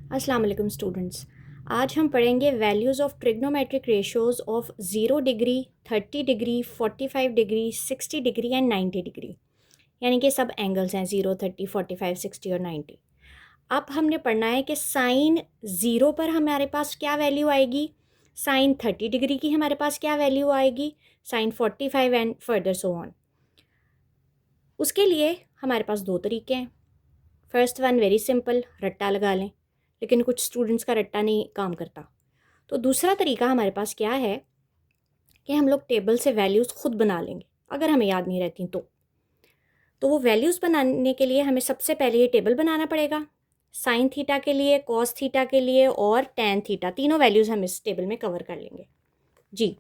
अस्सलाम वालेकुम स्टूडेंट्स। आज हम पढ़ेंगे values of trigonometric ratios of 0 degree, 30 degree, 45 degree, 60 degree and 90 degree. यानी कि सब एंगल्स हैं 0, 30, 45, 60 और 90। अब हमने पढ़ना है कि साइन 0 पर हमारे पास क्या वैल्यू आएगी, साइन 30 डिग्री की हमारे पास क्या वैल्यू आएगी, sine 45 and further so on. उसके लिए हमारे पास दो तरीके हैं। फर्स्ट वन वेरी सिंपल, रट्टा लगा लें, लेकिन कुछ स्टूडेंट्स का रट्टा नहीं काम करता। तो दूसरा तरीका हमारे पास क्या है कि हम लोग टेबल से वैल्यूज़ खुद बना लेंगे अगर हमें याद नहीं रहती तो वो वैल्यूज़ बनाने के लिए हमें सबसे पहले ये टेबल बनाना पड़ेगा। साइन थीटा के लिए, कॉस थीटा के लिए और टैन थीटा, तीनों वैल्यूज़ हम इस टेबल में कवर कर लेंगे जी।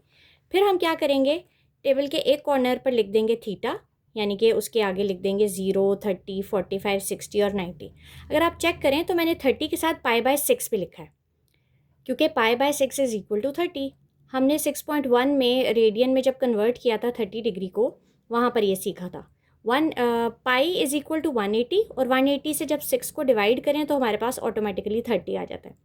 फिर हम क्या करेंगे, टेबल के एक कॉर्नर पर लिख देंगे थीटा, यानी कि उसके आगे लिख देंगे 0, 30, 45, 60 और 90। अगर आप चेक करें तो मैंने 30 के साथ π/6 भी लिखा है, क्योंकि π/6 इज़ इक्वल टू 30। हमने 6.1 में रेडियन में जब कन्वर्ट किया था 30 डिग्री को, वहाँ पर ये सीखा था। पाई इज़ इक्वल टू 180 और 180 से जब 6 को डिवाइड करें तो हमारे पास ऑटोमेटिकली 30 आ जाता है।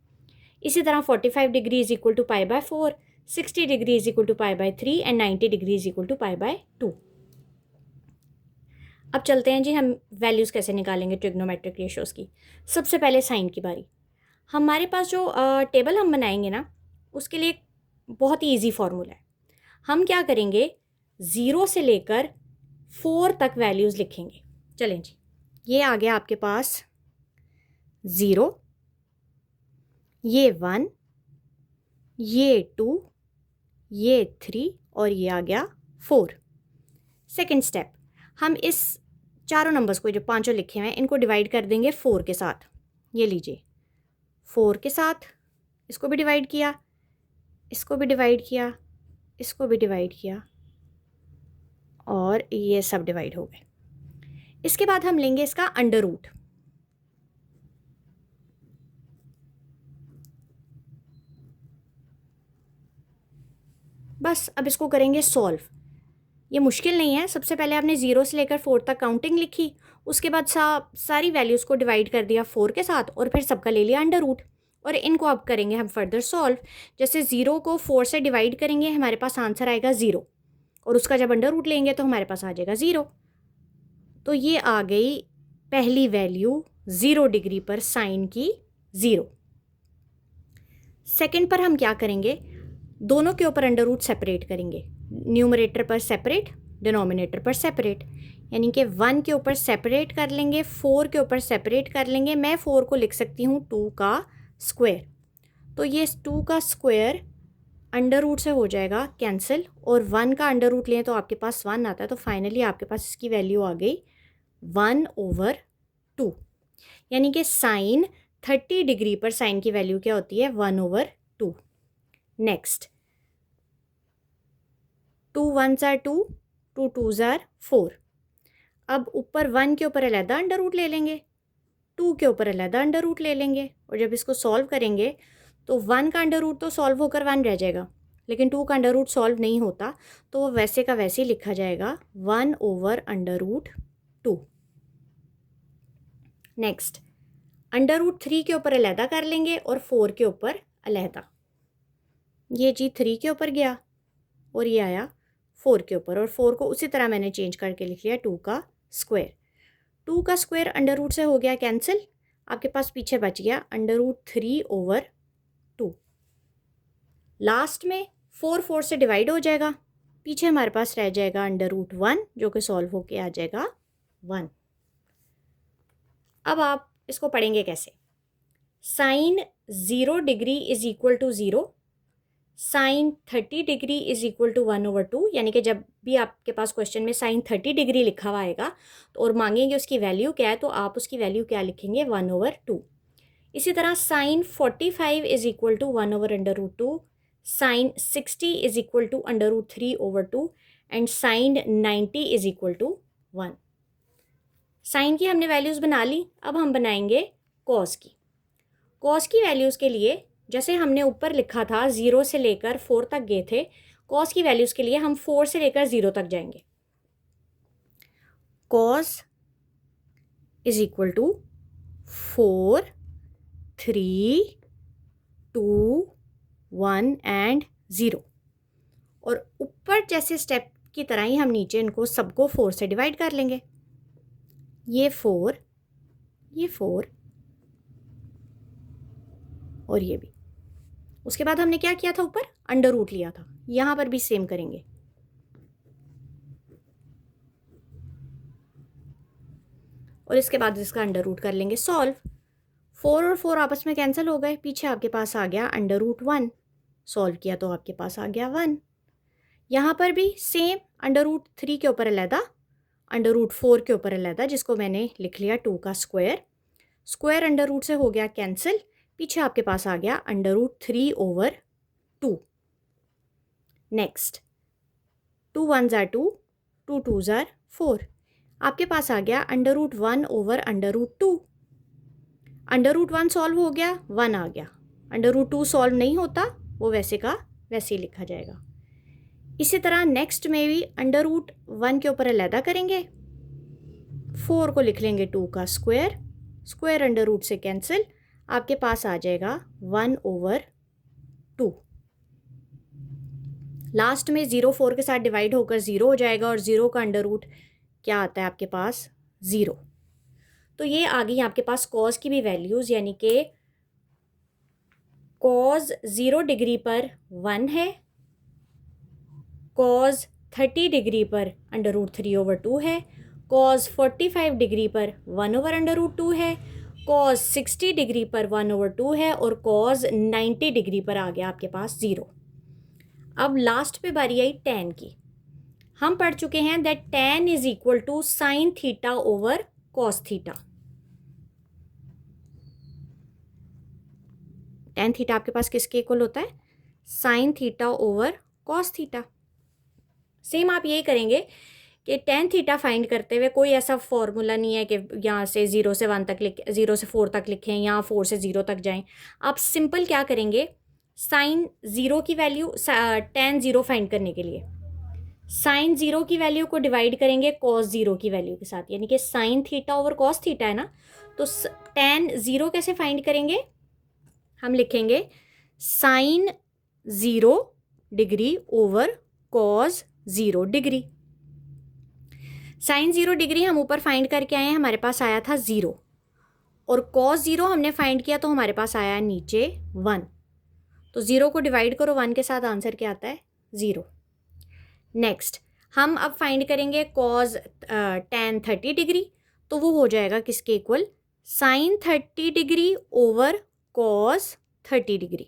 इसी तरह 45 degree is equal to π/4, 60 degree is equal to π/3 and 90 degree is equal to π/2। अब चलते हैं जी, हम वैल्यूज़ कैसे निकालेंगे ट्रिग्नोमेट्रिक रेशियोज़ की। सबसे पहले साइन की बारी। हमारे पास जो टेबल हम बनाएंगे ना, उसके लिए एक बहुत ही ईजी फार्मूला है। हम क्या करेंगे, 0 से लेकर 4 तक वैल्यूज़ लिखेंगे। चलें जी, ये आ गया आपके पास 0, ये 1, ये 2, ये 3 और ये आ गया 4। सेकेंड स्टेप, हम इस चारों नंबर्स को, जो पांचों लिखे हुए हैं, इनको डिवाइड कर देंगे 4 के साथ। ये लीजिए 4 के साथ, इसको भी डिवाइड किया, इसको भी डिवाइड किया, इसको भी डिवाइड किया और ये सब डिवाइड हो गए। इसके बाद हम लेंगे इसका अंडर रूट। बस अब इसको करेंगे सॉल्व। ये मुश्किल नहीं है। सबसे पहले आपने 0 से लेकर 4 तक काउंटिंग लिखी, उसके बाद सारी वैल्यूज़ को डिवाइड कर दिया 4 के साथ और फिर सबका ले लिया अंडर रूट। और इनको अब करेंगे हम फर्दर सॉल्व। जैसे 0 को 4 से डिवाइड करेंगे, हमारे पास आंसर आएगा 0 और उसका जब अंडर रूट लेंगे तो हमारे पास आ जाएगा 0। तो ये आ गई पहली वैल्यू 0 डिग्री पर साइन की 0। सेकंड पर हम क्या करेंगे, दोनों के ऊपर अंडर रूट सेपरेट करेंगे। न्यूमरेटर पर सेपरेट, डिनोमिनेटर पर सेपरेट, यानी कि 1 के ऊपर सेपरेट कर लेंगे, 4 के ऊपर सेपरेट कर लेंगे। मैं 4 को लिख सकती हूँ 2 का स्क्वायर। तो ये 2 का स्क्वायर अंडर रूट से हो जाएगा कैंसिल, और 1 का अंडर रूट लें तो आपके पास 1 आता है। तो फाइनली आपके पास इसकी वैल्यू आ गई 1/2। यानी कि साइन 30 डिग्री पर साइन की वैल्यू क्या होती है, 1/2। Next, 2 1s are 2, 2 2s are 4। अब ऊपर 1 के ऊपर अलहदा अंडर रूट ले लेंगे, 2 के ऊपर अलहदा अंडर रूट ले लेंगे, और जब इसको सॉल्व करेंगे तो 1 का अंडर रूट तो सॉल्व होकर 1 रह जाएगा, लेकिन 2 का अंडर रूट सॉल्व नहीं होता, तो वो वैसे का वैसे ही लिखा जाएगा 1/√2। नेक्स्ट, अंडर रूट 3 के ऊपर अलहदा कर लेंगे और 4 के ऊपर अलहदा। ये जी 3 के ऊपर गया और ये आया 4 के ऊपर, और 4 को उसी तरह मैंने चेंज करके लिख लिया 2 का स्क्वायर। 2 का स्क्वायर अंडर रूट से हो गया कैंसिल, आपके पास पीछे बच गया √3/2। लास्ट में 4 4 से डिवाइड हो जाएगा, पीछे हमारे पास रह जाएगा √1 जो कि सॉल्व होके आ जाएगा 1। अब आप इसको पढ़ेंगे कैसे, sine 0 degree is equal to 0, sine 30 degree is equal to 1/2। यानी कि जब भी आपके पास क्वेश्चन में साइन 30 डिग्री लिखा हुआ आएगा तो और मांगेंगे उसकी वैल्यू क्या है, तो आप उसकी वैल्यू क्या लिखेंगे, 1/2। इसी तरह sine 45 is equal to 1/√2, sine 60 is equal to √3/2 and sine 90 is equal to 1। Sine की हमने वैल्यूज़ बना ली, अब हम बनाएंगे कॉस की। कॉस की वैल्यूज़ के लिए जैसे हमने ऊपर लिखा था 0 से लेकर 4 तक गए थे, कॉस की वैल्यूज़ के लिए हम 4 से लेकर 0 तक जाएंगे। Cos is equal to 4 3, 2, 1 and 0। और ऊपर जैसे स्टेप की तरह ही हम नीचे इनको सबको 4 से डिवाइड कर लेंगे। ये 4, ये 4 और ये भी। उसके बाद हमने क्या किया था, ऊपर अंडर रूट लिया था, यहाँ पर भी सेम करेंगे। और इसके बाद इसका अंडर रूट कर लेंगे सॉल्व। 4 और 4 आपस में कैंसिल हो गए, पीछे आपके पास आ गया अंडर रूट 1। सॉल्व किया तो आपके पास आ गया 1। यहाँ पर भी सेम, अंडर रूट 3 के ऊपर अलहदा, अंडर रूट 4 के ऊपर अलहदा, जिसको मैंने लिख लिया 2 का स्क्वायर। स्क्वायर अंडर रूट से हो गया कैंसिल, पीछे आपके पास आ गया under root 3 over 2। Next 2 1s are 2, 2 2s are 4। आपके पास आ गया under root 1 over under root 2। Under root 1 solve हो गया, 1 आ गया। अंडर रूट 2 सॉल्व नहीं होता, वो वैसे का वैसे ही लिखा जाएगा। इसी तरह नेक्स्ट में भी अंडर रूट 1 के ऊपर अलहदा करेंगे, 4 को लिख लेंगे 2 का स्क्वायर। स्क्वायर अंडर रूट से कैंसिल, आपके पास आ जाएगा 1 ओवर 2। लास्ट में 0 4 के साथ डिवाइड होकर 0 हो जाएगा, और 0 का अंडर रूट क्या आता है आपके पास, 0। तो ये आ गई आपके पास कॉज की भी वैल्यूज़, यानी कि कॉज 0 डिग्री पर 1 है, कॉज 30 डिग्री पर अंडर रूट 3 ओवर 2 है, कॉज 45 डिग्री पर 1 ओवर अंडर रूट 2 है, कॉज 60 डिग्री पर 1 ओवर 2 है, और कॉज 90 डिग्री पर आ गया आपके पास 0। अब लास्ट पे बारी आई tan की। हम पढ़ चुके हैं that tan is equal to sine theta over cos theta. tan theta आपके पास किसके इक्वल होता है, sine theta over cos theta. Same आप यही करेंगे कि tan थीटा फाइंड करते हुए कोई ऐसा फॉर्मूला नहीं है कि यहाँ से 0 से 1 तक लिख, 0 से 4 तक लिखें, यहाँ 4 से 0 तक जाएं। आप सिंपल क्या करेंगे, साइन 0 की वैल्यू, tan 0 फाइंड करने के लिए साइन 0 की वैल्यू को डिवाइड करेंगे कॉस 0 की वैल्यू के साथ, यानी कि sign theta over cos theta है ना, तो tan 0 कैसे फाइंड करेंगे, हम लिखेंगे sine 0 degree over cos 0 degree. Sine 0 degree हम ऊपर फाइंड करके आए हैं, हमारे पास आया था 0, और कॉस 0 हमने फाइंड किया तो हमारे पास आया नीचे 1। तो 0 को डिवाइड करो 1 के साथ, आंसर क्या आता है, 0। नेक्स्ट हम अब फाइंड करेंगे कॉज tan 30 डिग्री, तो वो हो जाएगा किसके equal, sine 30 degree over cos 30 degree.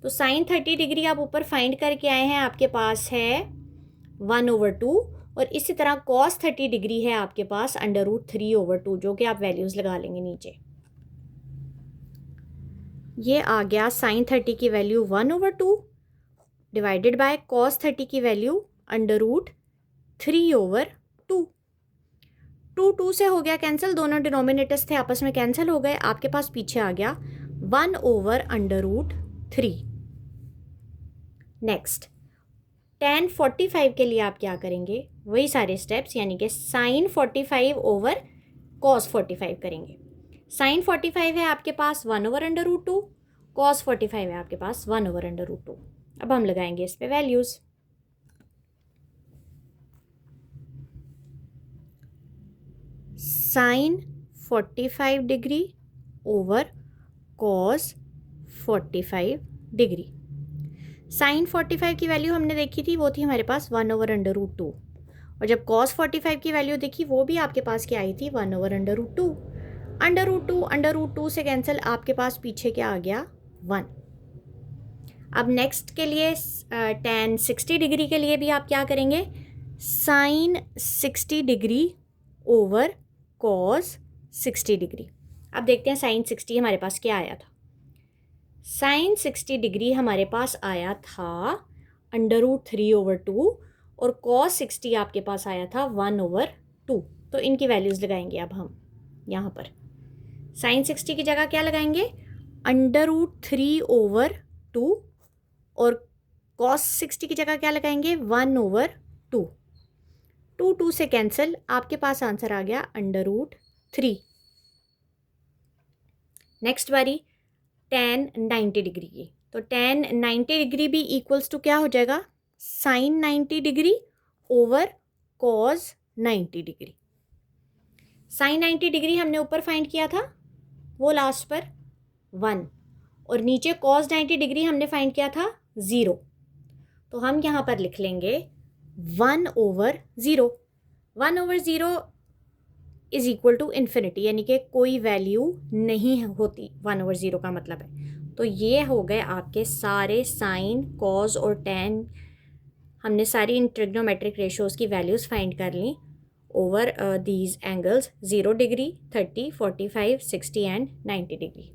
तो साइन 30 डिग्री आप ऊपर फाइंड करके आए हैं, आपके पास है 1 ओवर 2, और इसी तरह कॉस 30 डिग्री है आपके पास अंडर रूट 3 ओवर 2, जो कि आप वैल्यूज़ लगा लेंगे नीचे। ये आ गया साइन 30 की value 1 over 2 divided by cos 30 की वैल्यू अंडर रूट 3 ओवर 2। 2 से हो गया कैंसिल, दोनों डिनोमिनेटर्स थे आपस में कैंसिल हो गए, आपके पास पीछे आ गया 1 over under root 3। Next tan 45 के लिए आप क्या करेंगे, वही सारे स्टेप्स, यानी कि साइन 45 ओवर कॉस 45 करेंगे। साइन 45 है आपके पास 1 ओवर अंडर रूट 2, कॉस 45 है आपके पास 1 ओवर अंडर रूट 2। अब हम लगाएंगे इस पे values. Sine 45 degree over cos 45 degree. Sine 45 की वैल्यू हमने देखी थी, वो थी हमारे पास 1 ओवर अंडर रूट 2, और जब कॉस 45 की वैल्यू देखी वो भी आपके पास क्या आई थी, 1 over under root 2। Under root 2 से कैंसिल, आपके पास पीछे क्या आ गया, 1। अब नेक्स्ट के लिए tan 60 डिग्री के लिए भी आप क्या करेंगे, sine 60 degree over cos 60 degree. अब देखते हैं साइन 60 हमारे पास क्या आया था। साइन 60 डिग्री हमारे पास आया था अंडर रूट 3 ओवर 2, और कॉस 60 आपके पास आया था 1 ओवर 2। तो इनकी वैल्यूज़ लगाएंगे अब हम यहाँ पर। साइन 60 की जगह क्या लगाएंगे, अंडर रूट 3 ओवर 2, और कॉस 60 की जगह क्या लगाएंगे, 1 ओवर 2। 2 से कैंसिल, आपके पास आंसर आ गया अंडर रूट 3। नेक्स्ट बारी tan 90 डिग्री की, तो tan 90 डिग्री भी इक्वल्स टू क्या हो जाएगा, sin 90 degree over cos 90 degree. sin 90 degree हमने ऊपर फाइंड किया था, वो लास्ट पर 1, और नीचे cos 90 डिग्री हमने फाइंड किया था 0। तो हम यहाँ पर लिख लेंगे 1/0। 1/0 इज इक्वल टू इन्फिनिटी, यानी कि कोई वैल्यू नहीं होती 1/0 का मतलब है। तो ये हो गए आपके सारे साइन, कॉज और टेन, हमने सारी इन ट्रिग्नोमेट्रिक रेशियोज़ की वैल्यूज़ फाइंड कर ली over these angles 0 degree, 30, 45, 60 and 90 degree.